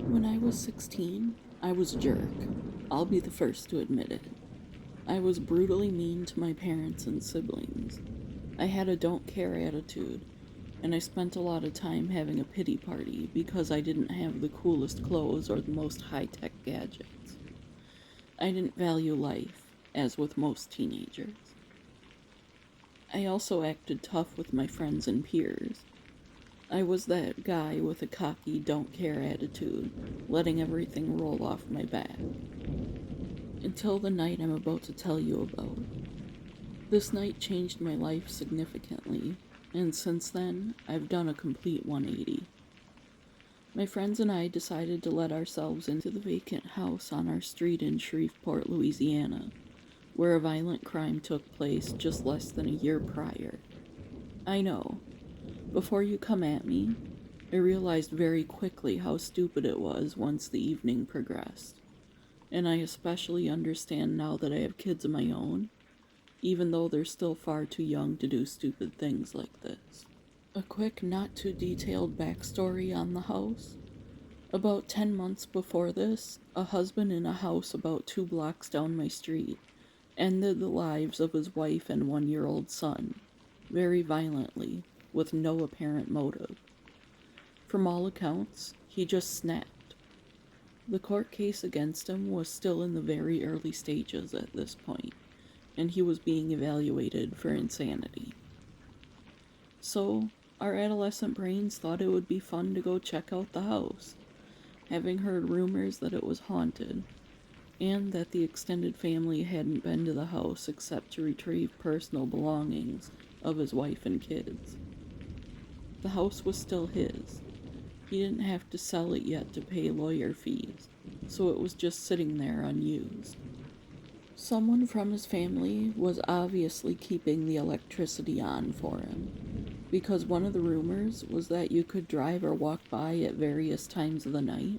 When I was 16, I was a jerk. I'll be the first to admit it. I was brutally mean to my parents and siblings. I had a don't care attitude, and I spent a lot of time having a pity party because I didn't have the coolest clothes or the most high-tech gadgets. I didn't value life, as with most teenagers. I also acted tough with my friends and peers. I was that guy with a cocky, don't care attitude, letting everything roll off my back. Until the night I'm about to tell you about. This night changed my life significantly, and since then, I've done a complete 180. My friends and I decided to let ourselves into the vacant house on our street in Shreveport, Louisiana, where a violent crime took place just less than a year prior. I know. Before you come at me, I realized very quickly how stupid it was once the evening progressed. And I especially understand now that I have kids of my own, even though they're still far too young to do stupid things like this. A quick, not too detailed backstory on the house. About 10 months before this, a husband in a house about 2 blocks down my street ended the lives of his wife and 1-year-old son, very violently, with no apparent motive. From all accounts, he just snapped. The court case against him was still in the very early stages at this point, and he was being evaluated for insanity. So, our adolescent brains thought it would be fun to go check out the house, having heard rumors that it was haunted, and that the extended family hadn't been to the house except to retrieve personal belongings of his wife and kids. The house was still his. He didn't have to sell it yet to pay lawyer fees, so it was just sitting there unused. Someone from his family was obviously keeping the electricity on for him, because one of the rumors was that you could drive or walk by at various times of the night,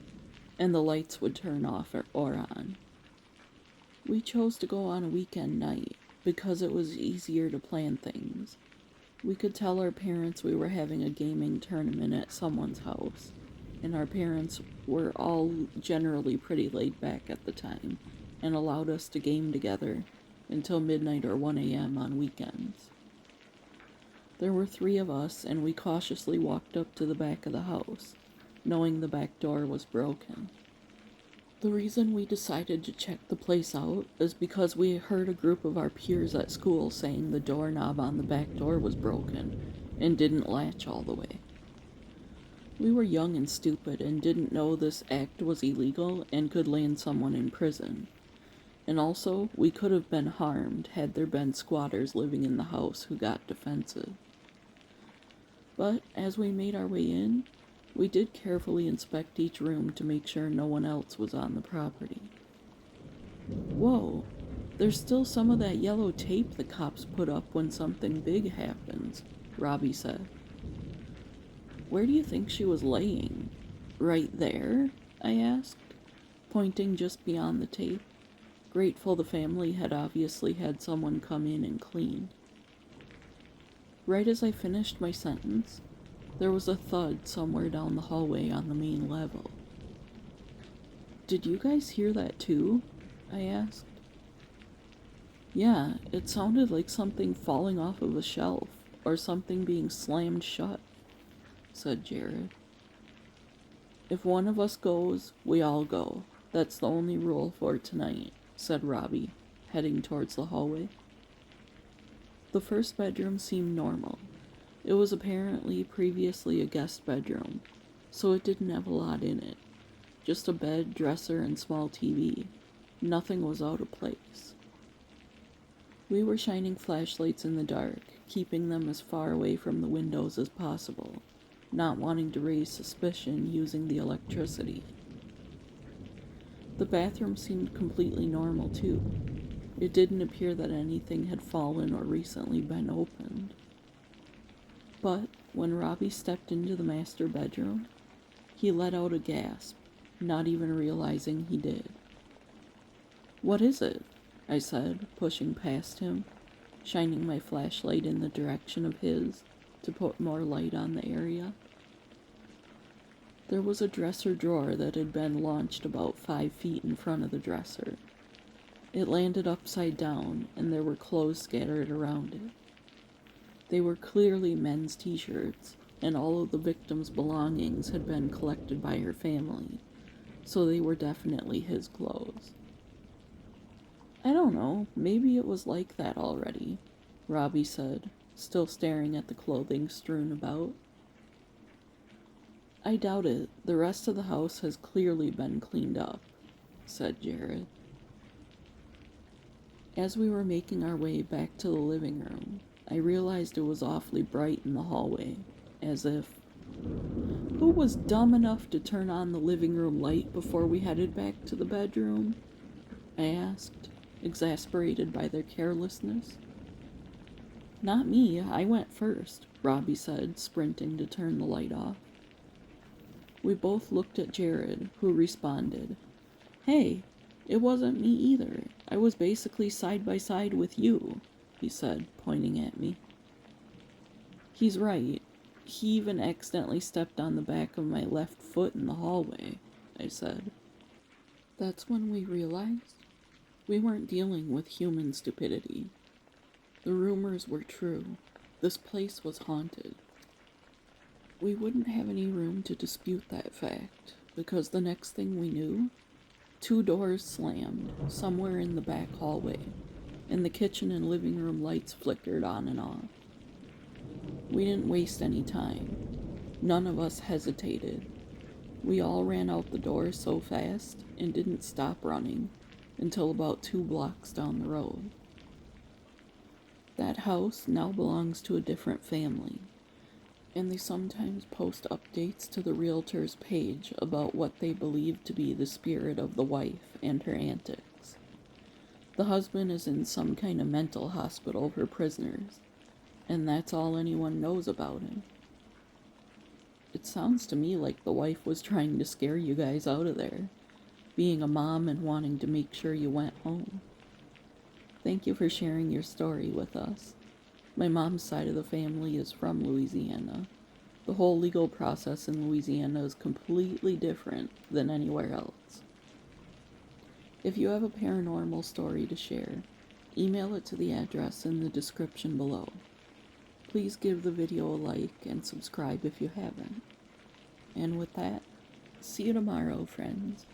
and the lights would turn off or on. We chose to go on a weekend night because it was easier to plan things. We could tell our parents we were having a gaming tournament at someone's house, and our parents were all generally pretty laid back at the time and allowed us to game together until midnight or 1 a.m. on weekends. There were 3 of us, and we cautiously walked up to the back of the house, knowing the back door was broken. The reason we decided to check the place out is because we heard a group of our peers at school saying the doorknob on the back door was broken and didn't latch all the way. We were young and stupid and didn't know this act was illegal and could land someone in prison. And also, we could have been harmed had there been squatters living in the house who got defensive. But as we made our way in, we did carefully inspect each room to make sure no one else was on the property. Whoa, there's still some of that yellow tape the cops put up when something big happens, Robbie said. Where do you think she was laying? Right there? I asked, pointing just beyond the tape, grateful the family had obviously had someone come in and clean. Right as I finished my sentence, there was a thud somewhere down the hallway on the main level. Did you guys hear that too? I asked. Yeah, it sounded like something falling off of a shelf, or something being slammed shut, said Jared. If one of us goes, we all go. That's the only rule for tonight, said Robbie, heading towards the hallway. The first bedroom seemed normal. It was apparently previously a guest bedroom, so it didn't have a lot in it. Just a bed, dresser, and small TV. Nothing was out of place. We were shining flashlights in the dark, keeping them as far away from the windows as possible, not wanting to raise suspicion using the electricity. The bathroom seemed completely normal too. It didn't appear that anything had fallen or recently been opened. But when Robbie stepped into the master bedroom, he let out a gasp, not even realizing he did. What is it? I said, pushing past him, shining my flashlight in the direction of his to put more light on the area. There was a dresser drawer that had been launched about 5 feet in front of the dresser. It landed upside down, and there were clothes scattered around it. They were clearly men's t-shirts, and all of the victim's belongings had been collected by her family, so they were definitely his clothes. I don't know, maybe it was like that already, Robbie said, still staring at the clothing strewn about. I doubt it. The rest of the house has clearly been cleaned up, said Jared. As we were making our way back to the living room, I realized it was awfully bright in the hallway, as if... Who was dumb enough to turn on the living room light before we headed back to the bedroom? I asked, exasperated by their carelessness. Not me, I went first, Robbie said, sprinting to turn the light off. We both looked at Jared, who responded, Hey, it wasn't me either. I was basically side by side with you, he said, pointing at me. He's right. He even accidentally stepped on the back of my left foot in the hallway, I said. That's when we realized we weren't dealing with human stupidity. The rumors were true. This place was haunted. We wouldn't have any room to dispute that fact, because the next thing we knew, 2 doors slammed somewhere in the back hallway, and the kitchen and living room lights flickered on and off. We didn't waste any time. None of us hesitated. We all ran out the door so fast and didn't stop running until about 2 blocks down the road. That house now belongs to a different family, and they sometimes post updates to the realtor's page about what they believe to be the spirit of the wife and her antics. The husband is in some kind of mental hospital for prisoners, and that's all anyone knows about him. It sounds to me like the wife was trying to scare you guys out of there, being a mom and wanting to make sure you went home. Thank you for sharing your story with us. My mom's side of the family is from Louisiana. The whole legal process in Louisiana is completely different than anywhere else. If you have a paranormal story to share, email it to the address in the description below. Please give the video a like and subscribe if you haven't. And with that, see you tomorrow, friends.